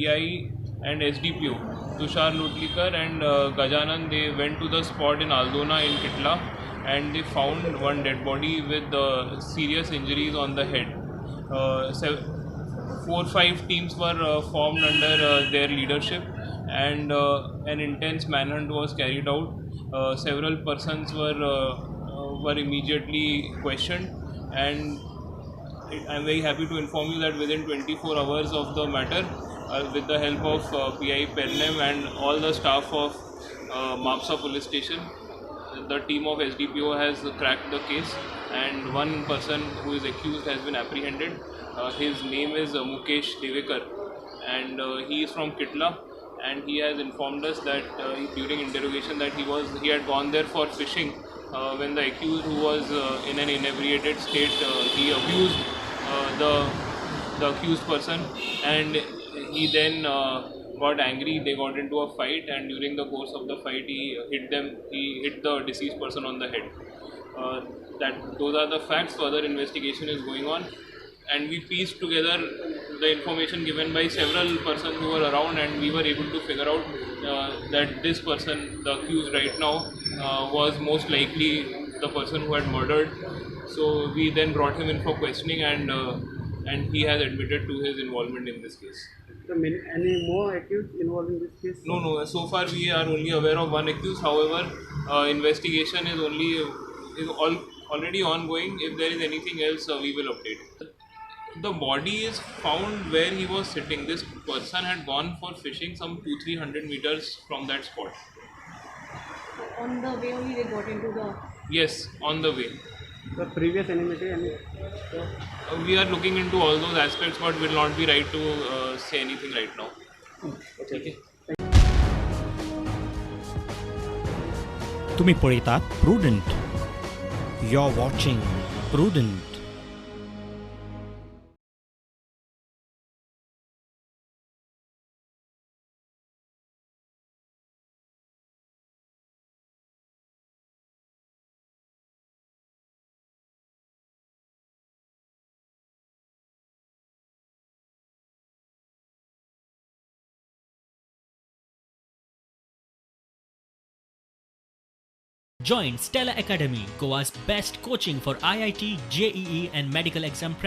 PI and SDPO, Tushar Lutlikar and Gajanan, they went to the spot in Aldona in Quitla, and they found one dead body with serious injuries on the head. 4-5 teams were formed under their leadership, and an intense manhunt was carried out. Several persons were immediately questioned, and I'm very happy to inform you that within 24 hours of the matter, with the help of PI Pernem and all the staff of Mapusa police station, the team of SDPO has cracked the case, and one person who is accused has been apprehended. His name is Mukesh Deushekar, and he is from Quitla, and he has informed us that during interrogation that he had gone there for fishing when the accused, who was in an inebriated state, he abused the accused person, and he then got angry. They got into a fight, and during the course of the fight he hit the deceased person on the head. Those are the facts. Further investigation is going on, and we pieced together the information given by several persons who were around, and we were able to figure out that this person, the accused right now, was most likely the person who had murdered. So we then brought him in for questioning, and he has admitted to his involvement in this case. So any more accused involved in this case? No. So far we are only aware of one accused. However, investigation is already ongoing. If there is anything else, we will update. The body is found where he was sitting. This person had gone for fishing some 200-300 meters from that spot. On the way only they got into the... Yes, on the way. The previous enmity, We are looking into all those aspects, but will not be right to say anything right now. Okay. तुम्ही पळयतात prudent. You're watching Prudent. Join Stella Academy, Goa's best coaching for IIT, JEE and medical exam prep.